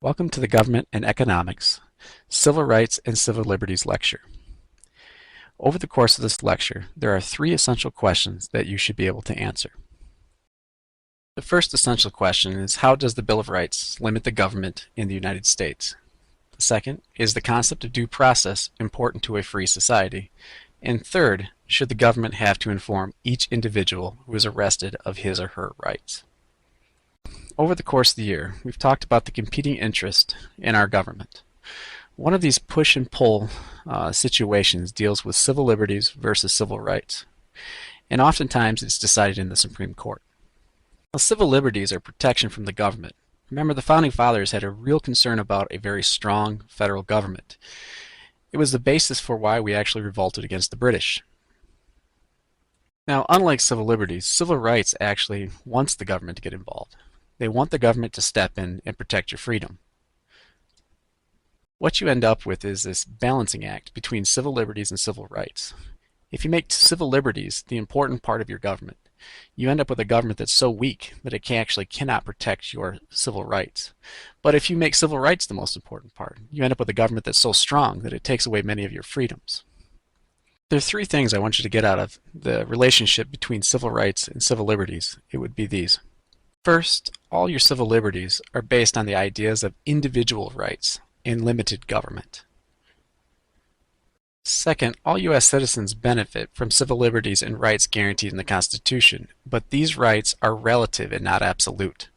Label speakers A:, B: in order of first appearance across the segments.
A: Welcome to the Government and Economics, Civil Rights and Civil Liberties lecture. Over the course of this lecture, there are three essential questions that you should be able to answer. The first essential question is, how does the Bill of Rights limit the government in the United States? The second, is the concept of due process important to a free society? And third, should the government have to inform each individual who is arrested of his or her rights? Over the course of the year, we've talked about the competing interest in our government. One of these push and pull situations deals with civil liberties versus civil rights, and oftentimes it's decided in the Supreme Court. Well, civil liberties are protection from the government. Remember, the Founding Fathers had a real concern about a very strong federal government. It was the basis for why we actually revolted against the British. Now, unlike civil liberties, civil rights actually wants the government to get involved. They want the government to step in and protect your freedom. What you end up with is this balancing act between civil liberties and civil rights. If you make civil liberties the important part of your government, you end up with a government that's so weak that it actually cannot protect your civil rights. But if you make civil rights the most important part, you end up with a government that's so strong that it takes away many of your freedoms. There are three things I want you to get out of the relationship between civil rights and civil liberties. It would be these. First, all your civil liberties are based on the ideas of individual rights and limited government. Second, all U.S. citizens benefit from civil liberties and rights guaranteed in the Constitution, but these rights are relative and not absolute.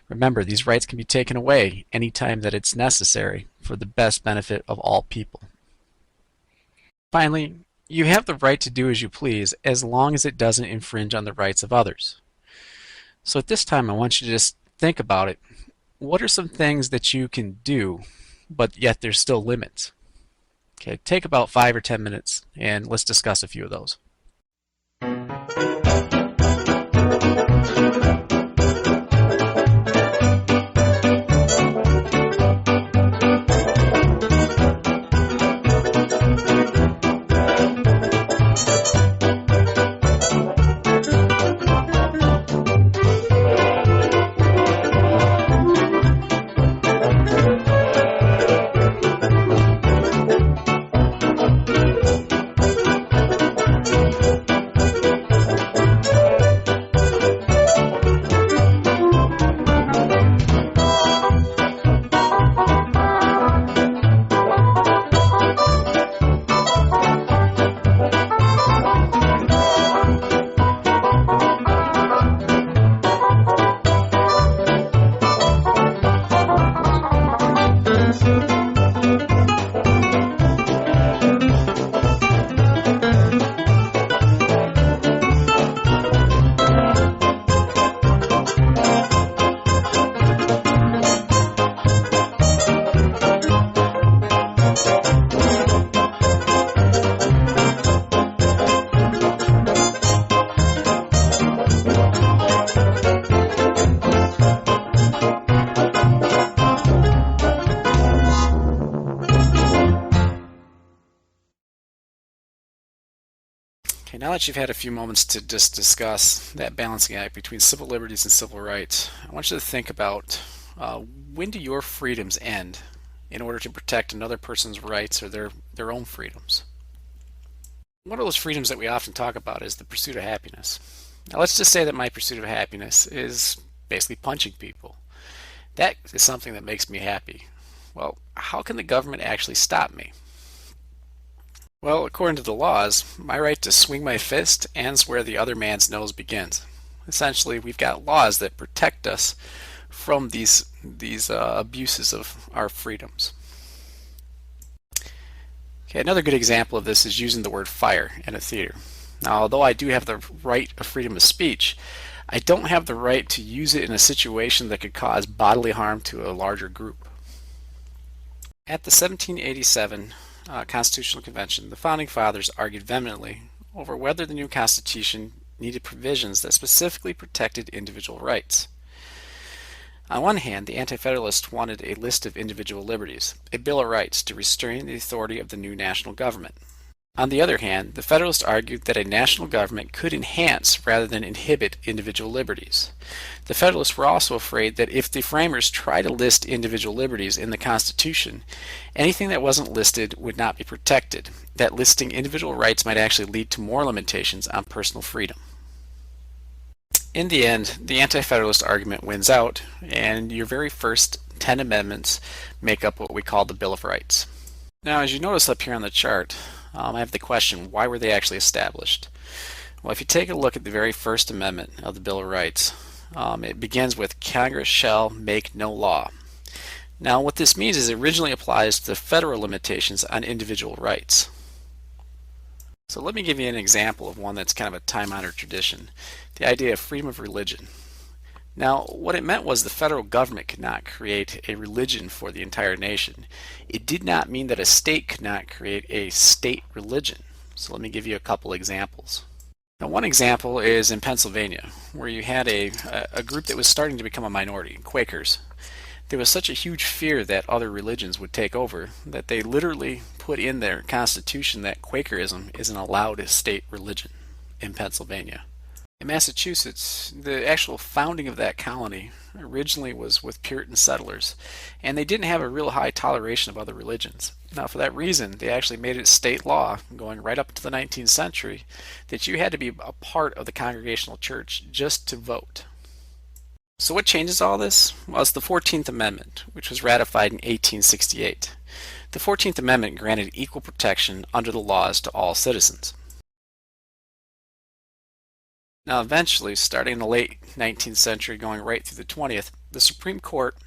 A: Remember, these rights can be taken away anytime that it's necessary for the best benefit of all people. Finally, you have the right to do as you please as long as it doesn't infringe on the rights of others. So at this time, I want you to just think about it. What are some things that you can do, but yet there's still limits? Okay, take about 5 or 10 minutes and let's discuss a few of those. Okay, now that you've had a few moments to just discuss that balancing act between civil liberties and civil rights, I want you to think about when do your freedoms end in order to protect another person's rights or their own freedoms? One of those freedoms that we often talk about is the pursuit of happiness. Now let's just say that my pursuit of happiness is basically punching people. That is something that makes me happy. Well, how can the government actually stop me? Well, according to the laws, my right to swing my fist ends where the other man's nose begins. Essentially, we've got laws that protect us from these abuses of our freedoms. Okay, another good example of this is using the word fire in a theater. Now, although I do have the right of freedom of speech, I don't have the right to use it in a situation that could cause bodily harm to a larger group. At the 1787 Constitutional Convention, the Founding Fathers argued vehemently over whether the new Constitution needed provisions that specifically protected individual rights. On one hand, the Anti-Federalists wanted a list of individual liberties, a Bill of Rights to restrain the authority of the new national government. On the other hand, the Federalists argued that a national government could enhance rather than inhibit individual liberties. The Federalists were also afraid that if the framers tried to list individual liberties in the Constitution, anything that wasn't listed would not be protected, that listing individual rights might actually lead to more limitations on personal freedom. In the end, the Anti-Federalist argument wins out, and your very first 10 amendments make up what we call the Bill of Rights. Now, as you notice up here on the chart, I have the question, why were they actually established? Well, if you take a look at the very first amendment of the Bill of Rights, it begins with Congress shall make no law. Now, what this means is it originally applies to the federal limitations on individual rights. So let me give you an example of one that's kind of a time-honored tradition, the idea of freedom of religion. Now, what it meant was the federal government could not create a religion for the entire nation. It did not mean that a state could not create a state religion. So let me give you a couple examples. Now, one example is in Pennsylvania, where you had a group that was starting to become a minority, Quakers. There was such a huge fear that other religions would take over that they literally put in their constitution that Quakerism is an allowed state religion in Pennsylvania. In Massachusetts, the actual founding of that colony originally was with Puritan settlers, and they didn't have a real high toleration of other religions. Now, for that reason, they actually made it state law, going right up into the 19th century, that you had to be a part of the Congregational Church just to vote. So what changes all this? Well, it's the 14th Amendment, which was ratified in 1868. The 14th Amendment granted equal protection under the laws to all citizens. Now eventually, starting in the late 19th century going right through the 20th, the Supreme Court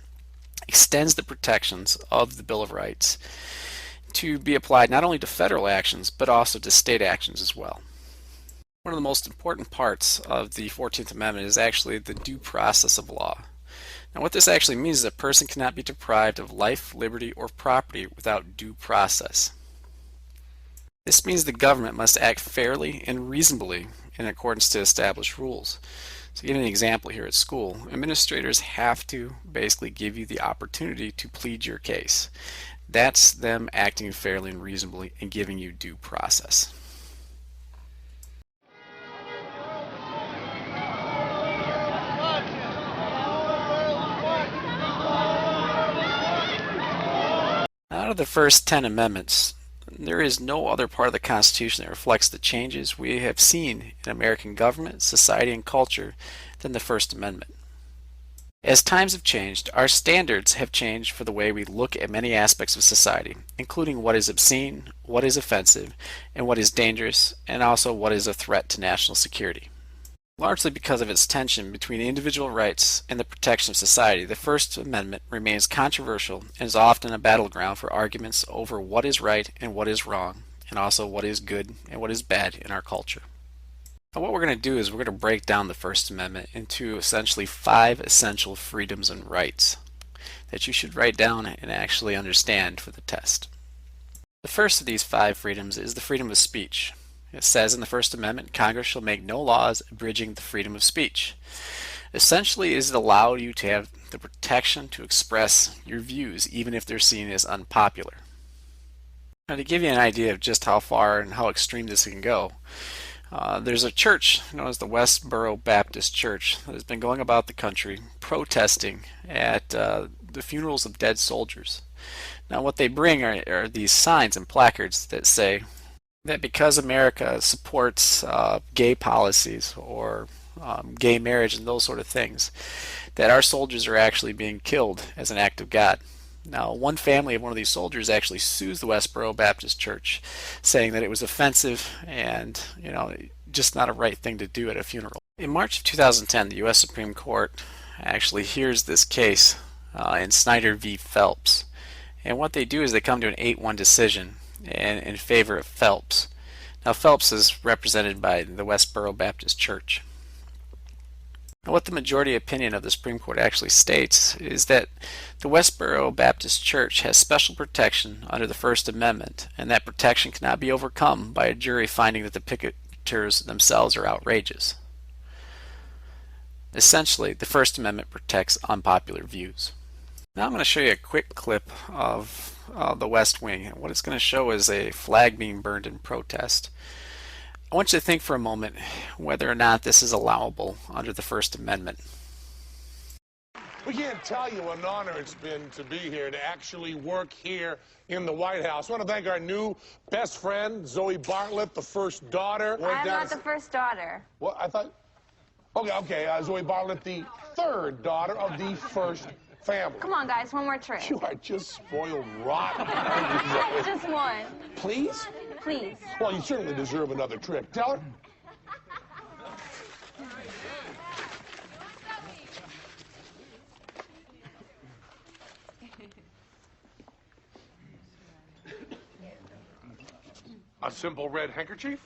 A: extends the protections of the Bill of Rights to be applied not only to federal actions but also to state actions as well. One of the most important parts of the 14th Amendment is actually the due process of law. Now what this actually means is a person cannot be deprived of life, liberty, or property without due process. This means the government must act fairly and reasonably in accordance to established rules. So to give an example here at school, administrators have to basically give you the opportunity to plead your case. That's them acting fairly and reasonably and giving you due process. Out of the first 10 amendments, there is no other part of the Constitution that reflects the changes we have seen in American government, society, and culture than the First Amendment. As times have changed, our standards have changed for the way we look at many aspects of society, including what is obscene, what is offensive, and what is dangerous, and also what is a threat to national security. Largely because of its tension between individual rights and the protection of society, the First Amendment remains controversial and is often a battleground for arguments over what is right and what is wrong, and also what is good and what is bad in our culture. Now what we're going to do is we're going to break down the First Amendment into essentially 5 essential freedoms and rights that you should write down and actually understand for the test. The first of these 5 freedoms is the freedom of speech. It says in the First Amendment, Congress shall make no laws abridging the freedom of speech. Essentially, it allows you to have the protection to express your views, even if they're seen as unpopular. Now, to give you an idea of just how far and how extreme this can go, there's a church known as the Westboro Baptist Church that has been going about the country protesting at the funerals of dead soldiers. Now, what they bring are these signs and placards that say that because America supports gay policies or gay marriage and those sort of things, that our soldiers are actually being killed as an act of God. Now, one family of one of these soldiers actually sues the Westboro Baptist Church, saying that it was offensive and, just not a right thing to do at a funeral. In March of 2010, the U.S. Supreme Court actually hears this case in Snyder v. Phelps. And what they do is they come to an 8-1 decision in favor of Phelps. Now Phelps is represented by the Westboro Baptist Church. Now, what the majority opinion of the Supreme Court actually states is that the Westboro Baptist Church has special protection under the First Amendment, and that protection cannot be overcome by a jury finding that the picketers themselves are outrageous. Essentially, the First Amendment protects unpopular views. Now I'm going to show you a quick clip of the West Wing. And what it's going to show is a flag being burned in protest. I want you to think for a moment whether or not this is allowable under the First Amendment.
B: We can't tell you what an honor it's been to be here, to actually work here in the White House. I want to thank our new best friend, Zoe Bartlett, the first daughter.
C: I'm not the first daughter.
B: Well, I thought... Okay, Zoe Bartlett, the third daughter of the first family.
C: Come on, guys, one more trick.
B: You are just spoiled rotten.
C: Just one.
B: Please?
C: Please.
B: Well, you certainly deserve another trick. Tell her. A simple red handkerchief?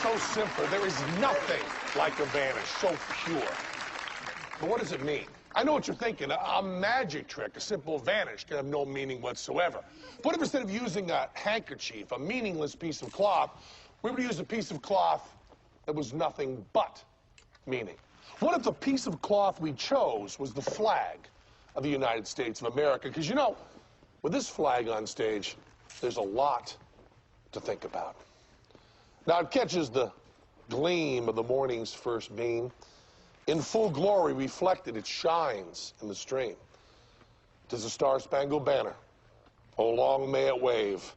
B: So simple. There is nothing like a vanish. So pure. But what does it mean? I know what you're thinking. A magic trick, a simple vanish, can have no meaning whatsoever. What if instead of using a handkerchief, a meaningless piece of cloth, we were to use a piece of cloth that was nothing but meaning? What if the piece of cloth we chose was the flag of the United States of America? Because, you know, with this flag on stage, there's a lot to think about. Now, it catches the gleam of the morning's first beam. In full glory reflected, it shines in the stream. 'Tis a star-spangled banner. Oh, long may it wave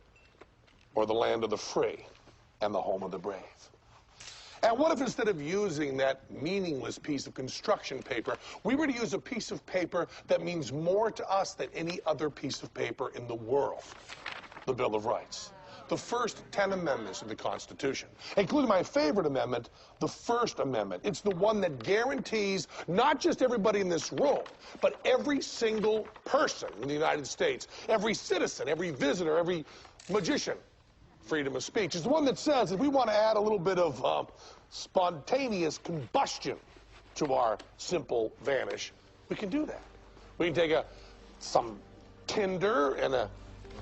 B: o'er the land of the free and the home of the brave. And what if instead of using that meaningless piece of construction paper, we were to use a piece of paper that means more to us than any other piece of paper in the world? The Bill of Rights. The first 10 amendments of the Constitution, including my favorite amendment, the First Amendment. It's the one that guarantees not just everybody in this room, but every single person in the United States, every citizen, every visitor, every magician, freedom of speech. It's the one that says if we want to add a little bit of spontaneous combustion to our simple vanish, we can do that. We can take some tinder and a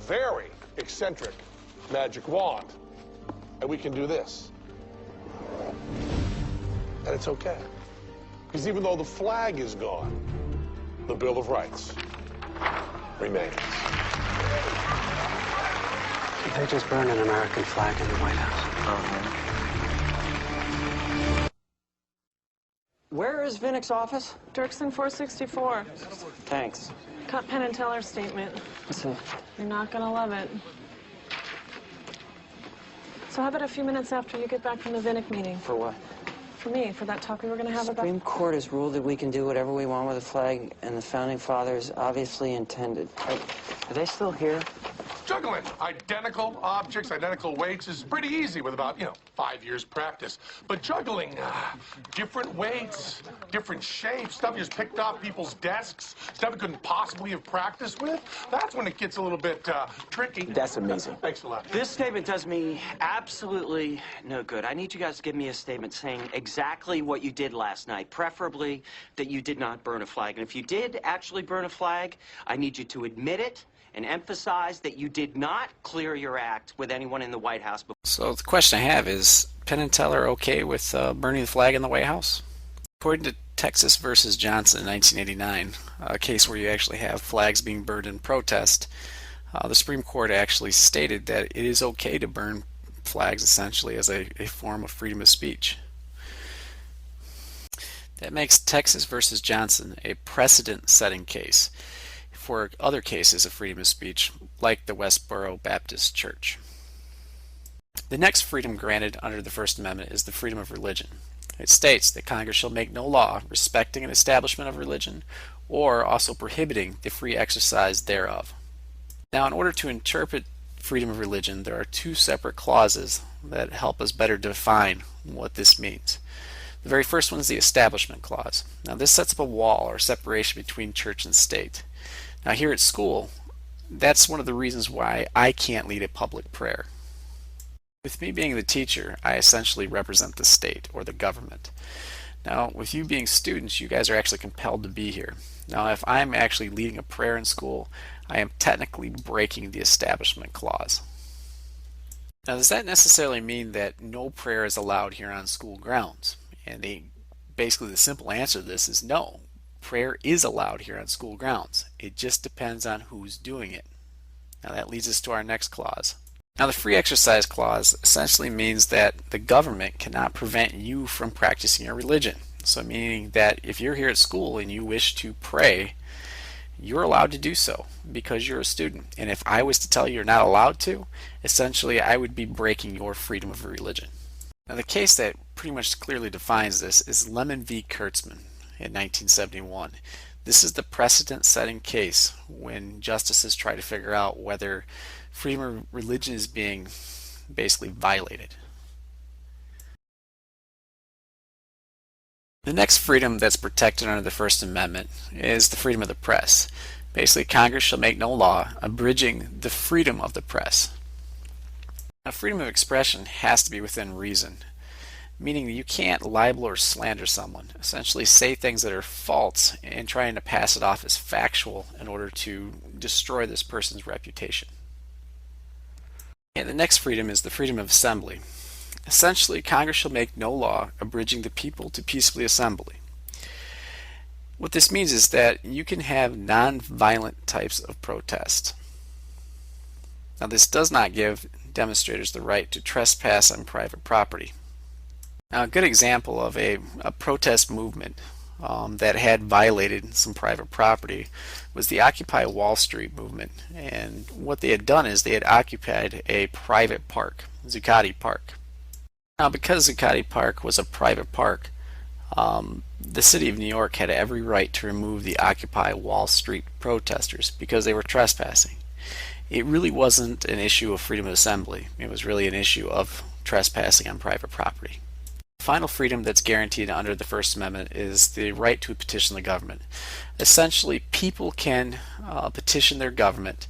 B: very eccentric magic wand, and we can do this. And it's okay. Because even though the flag is gone, the Bill of Rights remains.
D: They just burned an American flag in the White House. Where is Vinnick's office?
E: Dirksen 464.
D: Thanks.
E: Cut Penn and Teller's statement.
D: Listen.
E: You're not gonna love it. So how about a few minutes after you get back from the Vinnick meeting?
D: For what?
E: For me, for that talk we were gonna have
D: The Supreme Court has ruled that we can do whatever we want with the flag, and the Founding Fathers obviously intended. Are they still here?
B: Juggling identical objects, identical weights is pretty easy with about, 5 years practice. But juggling different weights, different shapes, stuff you just picked off people's desks, stuff you couldn't possibly have practiced with, that's when it gets a little bit tricky.
D: That's amazing.
B: Thanks a lot.
D: This statement does me absolutely no good. I need you guys to give me a statement saying exactly what you did last night, preferably that you did not burn a flag. And if you did actually burn a flag, I need you to admit it and emphasize that you did not clear your act with anyone in the White House.
A: So the question I have is, Penn and Teller okay with burning the flag in the White House? According to Texas versus Johnson in 1989, a case where you actually have flags being burned in protest, the Supreme Court actually stated that it is okay to burn flags essentially as a form of freedom of speech. That makes Texas versus Johnson a precedent-setting case for other cases of freedom of speech, like the Westboro Baptist Church. The next freedom granted under the First Amendment is the freedom of religion. It states that Congress shall make no law respecting an establishment of religion or also prohibiting the free exercise thereof. Now, in order to interpret freedom of religion, there are two separate clauses that help us better define what this means. The very first one is the Establishment Clause. Now, this sets up a wall or separation between church and state. Now, here at school, that's one of the reasons why I can't lead a public prayer. With me being the teacher, I essentially represent the state or the government. Now, with you being students, you guys are actually compelled to be here. Now, if I'm actually leading a prayer in school, I am technically breaking the Establishment Clause. Now, does that necessarily mean that no prayer is allowed here on school grounds? And basically the simple answer to this is no. Prayer is allowed here on school grounds. It just depends on who's doing it. Now, that leads us to our next clause. Now, the free exercise clause essentially means that the government cannot prevent you from practicing your religion. So meaning that if you're here at school and you wish to pray, you're allowed to do so because you're a student. And if I was to tell you you're not allowed to, essentially I would be breaking your freedom of religion. Now, the case that pretty much clearly defines this is Lemon v. Kurtzman in 1971. This is the precedent-setting case when justices try to figure out whether freedom of religion is being basically violated. The next freedom that's protected under the First Amendment is the freedom of the press. Basically, Congress shall make no law abridging the freedom of the press. Now, freedom of expression has to be within reason, meaning that you can't libel or slander someone, essentially say things that are false and trying to pass it off as factual in order to destroy this person's reputation. And the next freedom is the freedom of assembly. Essentially, Congress shall make no law abridging the people to peaceably assemble. What this means is that you can have non-violent types of protest. Now, this does not give demonstrators the right to trespass on private property. Now, a good example of a protest movement that had violated some private property was the Occupy Wall Street movement. And what they had done is they had occupied a private park, Zuccotti Park. Now, because Zuccotti Park was a private park, the city of New York had every right to remove the Occupy Wall Street protesters because they were trespassing. It really wasn't an issue of freedom of assembly. It was really an issue of trespassing on private property. The final freedom that's guaranteed under the First Amendment is the right to petition the government. Essentially, people can petition their government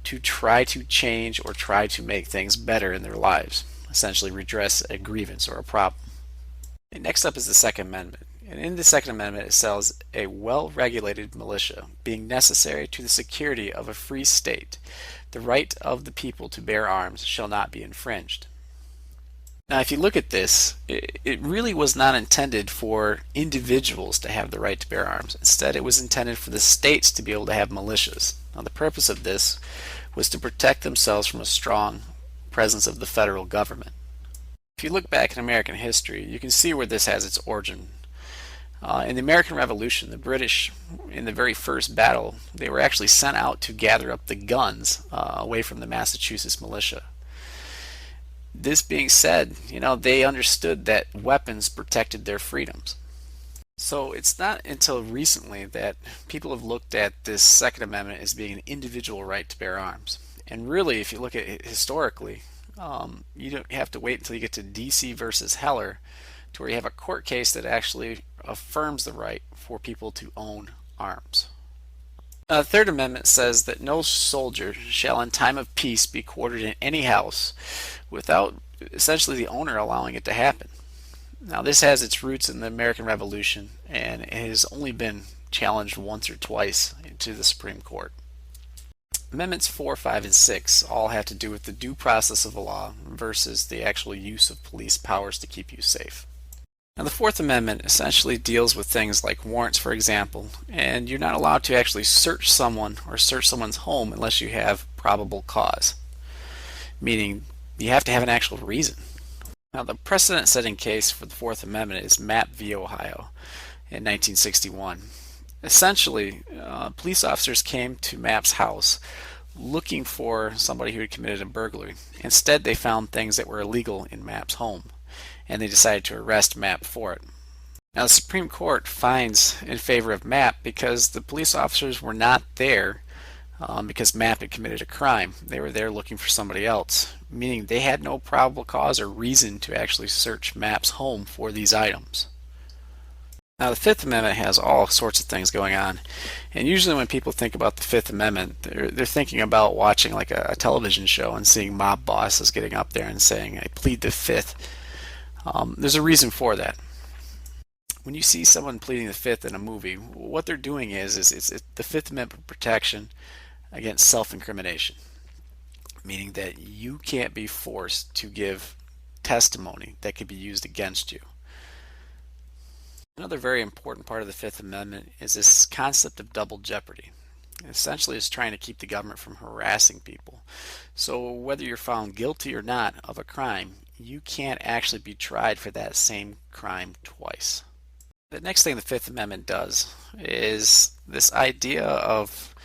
A: to try to change or try to make things better in their lives, essentially redress a grievance or a problem. And next up is the Second Amendment. And in the Second Amendment, it says a well-regulated militia being necessary to the security of a free state, the right of the people to bear arms shall not be infringed. Now, if you look at this, it really was not intended for individuals to have the right to bear arms. Instead, it was intended for the states to be able to have militias. Now, the purpose of this was to protect themselves from a strong presence of the federal government. If you look back in American history, you can see where this has its origin. In the American Revolution, the British, in the very first battle, they were actually sent out to gather up the guns away from the Massachusetts militia. This being said, they understood that weapons protected their freedoms. So it's not until recently that people have looked at this Second Amendment as being an individual right to bear arms. And really, if you look at it historically, you don't have to wait until you get to DC versus Heller to where you have a court case that actually affirms the right for people to own arms. The Third Amendment says that no soldier shall in time of peace be quartered in any house without essentially the owner allowing it to happen. Now, this has its roots in the American Revolution, and it has only been challenged once or twice to the Supreme Court. Amendments 4, 5, and 6 all have to do with the due process of the law versus the actual use of police powers to keep you safe. Now, the Fourth Amendment essentially deals with things like warrants, for example, and you're not allowed to actually search someone or search someone's home unless you have probable cause, meaning you have to have an actual reason. Now, the precedent-setting case for the Fourth Amendment is Mapp v. Ohio in 1961. Essentially, police officers came to Mapp's house looking for somebody who had committed a burglary. Instead, they found things that were illegal in Mapp's home, and they decided to arrest Mapp for it. Now, the Supreme Court finds in favor of Mapp because the police officers were not there because Mapp had committed a crime. They were there looking for somebody else, meaning they had no probable cause or reason to actually search Mapp's home for these items. Now, the Fifth Amendment has all sorts of things going on, and usually when people think about the Fifth Amendment, they're thinking about watching like a television show and seeing mob bosses getting up there and saying, "I plead the Fifth." There's a reason for that. When you see someone pleading the Fifth in a movie, what they're doing is it's the Fifth Amendment protection against self-incrimination, meaning that you can't be forced to give testimony that could be used against you. Another very important part of the Fifth Amendment is this concept of double jeopardy. Essentially, it's trying to keep the government from harassing people. So whether you're found guilty or not of a crime, you can't actually be tried for that same crime twice. The next thing the Fifth Amendment does is this idea of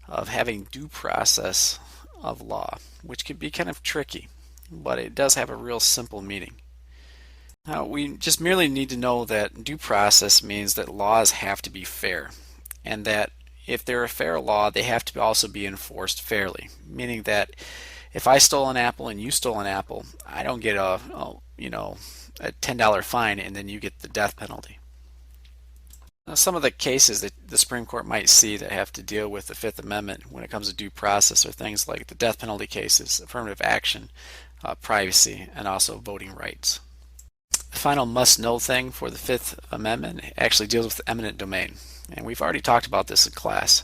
A: having due process of law, which can be kind of tricky, but it does have a real simple meaning. Now, we just merely need to know that due process means that laws have to be fair, and that if they're a fair law, they have to also be enforced fairly, meaning that if I stole an apple and you stole an apple, I don't get a $10 fine and then you get the death penalty. Now, some of the cases that the Supreme Court might see that have to deal with the Fifth Amendment when it comes to due process are things like the death penalty cases, affirmative action, privacy, and also voting rights. The final must-know thing for the Fifth Amendment actually deals with eminent domain, and we've already talked about this in class.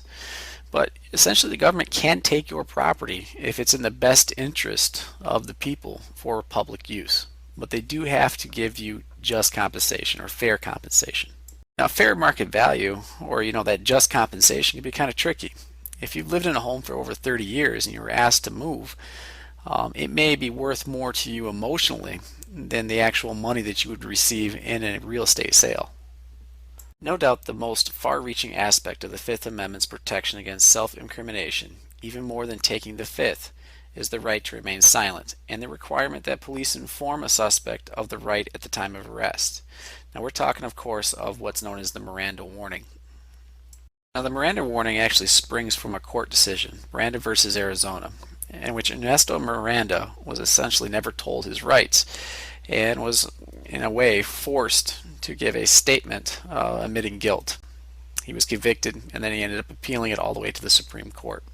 A: But essentially, the government can take your property if it's in the best interest of the people for public use, but they do have to give you just compensation or fair compensation. Now, fair market value, or that just compensation, can be kind of tricky. If you've lived in a home for over 30 years and you were asked to move, it may be worth more to you emotionally than the actual money that you would receive in a real estate sale. No doubt the most far-reaching aspect of the Fifth Amendment's protection against self-incrimination, even more than taking the Fifth, is the right to remain silent and the requirement that police inform a suspect of the right at the time of arrest. Now, we're talking, of course, of what's known as the Miranda warning. Now, the Miranda warning actually springs from a court decision, Miranda versus Arizona, in which Ernesto Miranda was essentially never told his rights and was, in a way, forced to give a statement admitting guilt. He was convicted, and then he ended up appealing it all the way to the Supreme Court.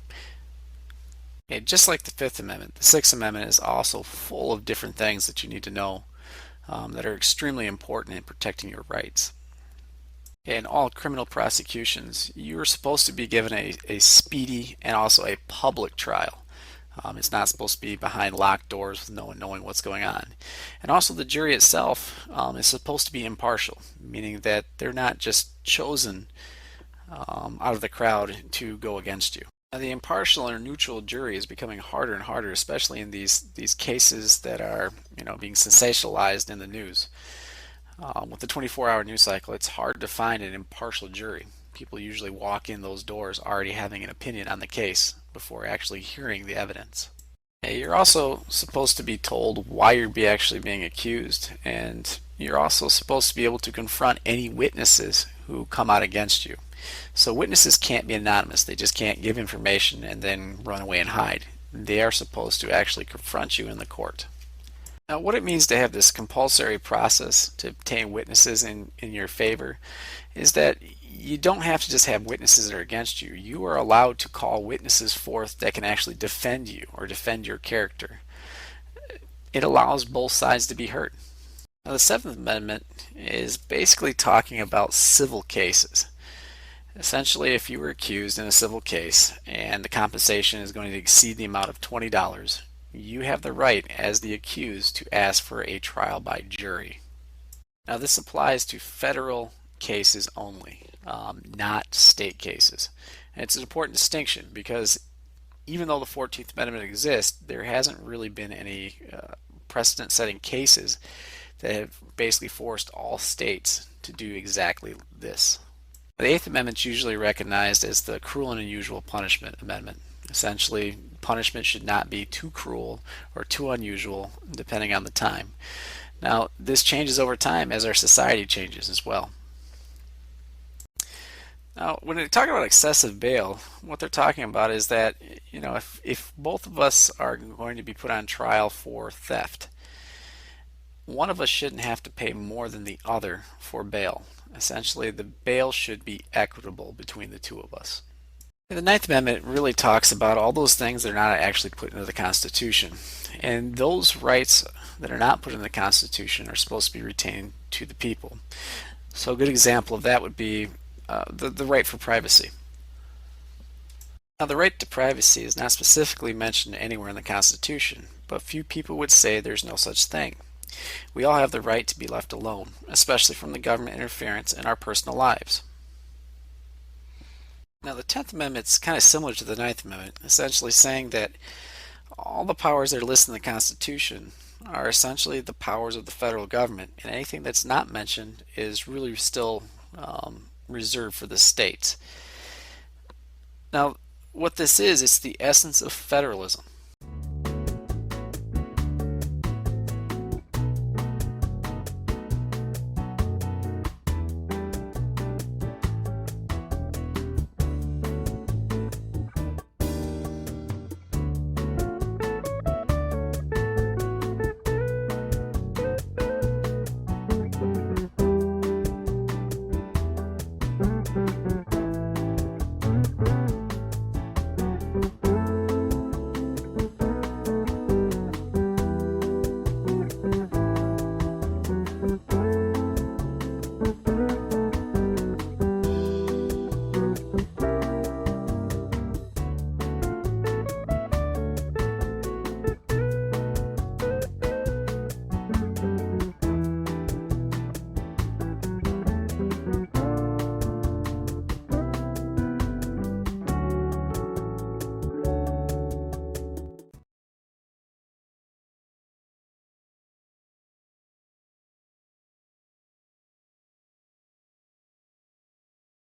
A: And just like the Fifth Amendment, the Sixth Amendment is also full of different things that you need to know that are extremely important in protecting your rights. In all criminal prosecutions, you are supposed to be given a speedy and also a public trial. It's not supposed to be behind locked doors with no one knowing what's going on. And also the jury itself is supposed to be impartial, meaning that they're not just chosen out of the crowd to go against you. Now, the impartial or neutral jury is becoming harder and harder, especially in these cases that are being sensationalized in the news. With the 24-hour news cycle, it's hard to find an impartial jury. People usually walk in those doors already having an opinion on the case before actually hearing the evidence. You're also supposed to be told why you're actually being accused, and you're also supposed to be able to confront any witnesses who come out against you. So witnesses can't be anonymous. They just can't give information and then run away and hide. They are supposed to actually confront you in the court. Now, what it means to have this compulsory process to obtain witnesses in your favor is that you don't have to just have witnesses that are against you. You are allowed to call witnesses forth that can actually defend you or defend your character. It allows both sides to be heard. Now, the Seventh Amendment is basically talking about civil cases. Essentially, if you were accused in a civil case and the compensation is going to exceed the amount of $20, you have the right as the accused to ask for a trial by jury. Now, this applies to federal cases only, not state cases. And it's an important distinction because even though the 14th Amendment exists, there hasn't really been any precedent-setting cases that have basically forced all states to do exactly this. The Eighth Amendment is usually recognized as the cruel and unusual punishment amendment. Essentially, punishment should not be too cruel or too unusual depending on the time. Now, this changes over time as our society changes as well. Now, when they talk about excessive bail, what they're talking about is that, if both of us are going to be put on trial for theft, one of us shouldn't have to pay more than the other for bail. Essentially, the bail should be equitable between the two of us. The Ninth Amendment really talks about all those things that are not actually put into the Constitution. And those rights that are not put in the Constitution are supposed to be retained to the people. So a good example of that would be the right for privacy. Now, the right to privacy is not specifically mentioned anywhere in the Constitution, but few people would say there's no such thing. We all have the right to be left alone, especially from the government interference in our personal lives. Now, the 10th Amendment is kind of similar to the Ninth Amendment, essentially saying that all the powers that are listed in the Constitution are essentially the powers of the federal government, and anything that's not mentioned is really still reserved for the states. Now, what this is, it's the essence of federalism.